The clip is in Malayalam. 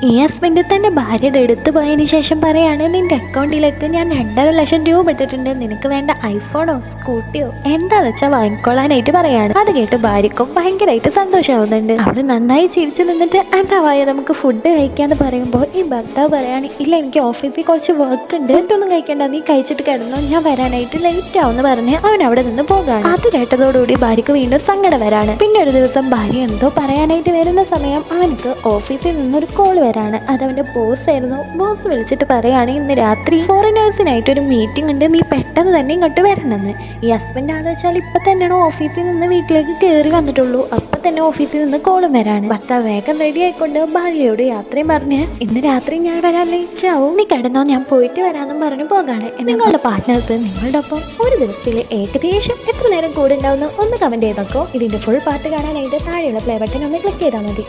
ഈ ഹസ്ബൻഡ് തൻ്റെ ഭാര്യയുടെ അടുത്ത് പോയതിന് ശേഷം പറയാണ്, നിന്റെ അക്കൗണ്ടിലേക്ക് ഞാൻ 2.5 ലക്ഷം രൂപ ഇട്ടിട്ടുണ്ട്, നിനക്ക് വേണ്ട ഐഫോണോ സ്കൂട്ടിയോ എന്താന്ന് വെച്ചാൽ വാങ്ങിക്കൊള്ളാനായിട്ട് പറയാണ്. അത് കേട്ട് ഭാര്യക്കും ഭയങ്കരമായിട്ട് സന്തോഷമാവുന്നുണ്ട്. അവള് നന്നായി ചിരിച്ചു നിന്നിട്ട് എന്താവായ നമുക്ക് ഫുഡ് കഴിക്കാന്ന് പറയുമ്പോൾ ഈ ഭർത്താവ് പറയാണ്, ഇല്ല എനിക്ക് ഓഫീസിൽ കുറച്ച് വർക്ക് ഉണ്ട്, ഫുഡൊന്നും കഴിക്കണ്ട, നീ കഴിച്ചിട്ട് കിടന്നോ, ഞാൻ വരാനായിട്ട് ലേറ്റ് ആവുമെന്ന് പറഞ്ഞ് അവൻ അവിടെ നിന്ന് പോകാണ്. അത് കേട്ടതോടുകൂടി ഭാര്യക്ക് വീണ്ടും സങ്കടം വരാണ്. പിന്നെ ഒരു ദിവസം ഭാര്യ എന്തോ പറയാനായിട്ട് വരുന്ന സമയം അവനക്ക് ഓഫീസിൽ നിന്നൊരു കോൾ വരാണ്. അത് അവന്റെ ബോസ് ആയിരുന്നു. ബോസ് വിളിച്ചിട്ട് പറയാണ്, ഇന്ന് രാത്രി ഫോറിനേഴ്സിനായിട്ട് ഒരു മീറ്റിംഗ് ഉണ്ട്, നീ പെട്ടെന്ന് തന്നെ ഇങ്ങോട്ട് വരണമെന്ന്. ഈ ഹസ്ബൻഡ് ആണെന്ന് വെച്ചാൽ ഇപ്പൊ തന്നെയാണ് ഓഫീസിൽ നിന്ന് വീട്ടിലേക്ക് കയറി വന്നിട്ടുള്ളൂ. അപ്പൊ തന്നെ ഓഫീസിൽ നിന്ന് കോളും വരാണ്. ഭർത്താവ് വേഗം റെഡി ആയിക്കൊണ്ട് ഭാര്യയോട് യാത്രയും പറഞ്ഞ്, ഇന്ന് രാത്രി ഞാൻ വരാൻ ലേറ്റ് ആവും, നീ കിടന്നോ, ഞാൻ പോയിട്ട് വരാമെന്നും പറഞ്ഞു പോകാണ്. നിങ്ങളുടെ പാർട്ട്നേഴ്സ് നിങ്ങളുടെ ഒപ്പം ഒരു ദിവസത്തിൽ ഏകദേശം എത്ര നേരം കൂടെ ഉണ്ടാവുന്ന ഒന്ന് കമന്റ് ചെയ്തോക്കോ. ഇതിന്റെ ഫുൾ പാർട്ട് കാണാനായിട്ട് താഴെയുള്ള പ്ലേ ബട്ടൺ ഒന്ന് ക്ലിക്ക് ചെയ്താൽ മതി.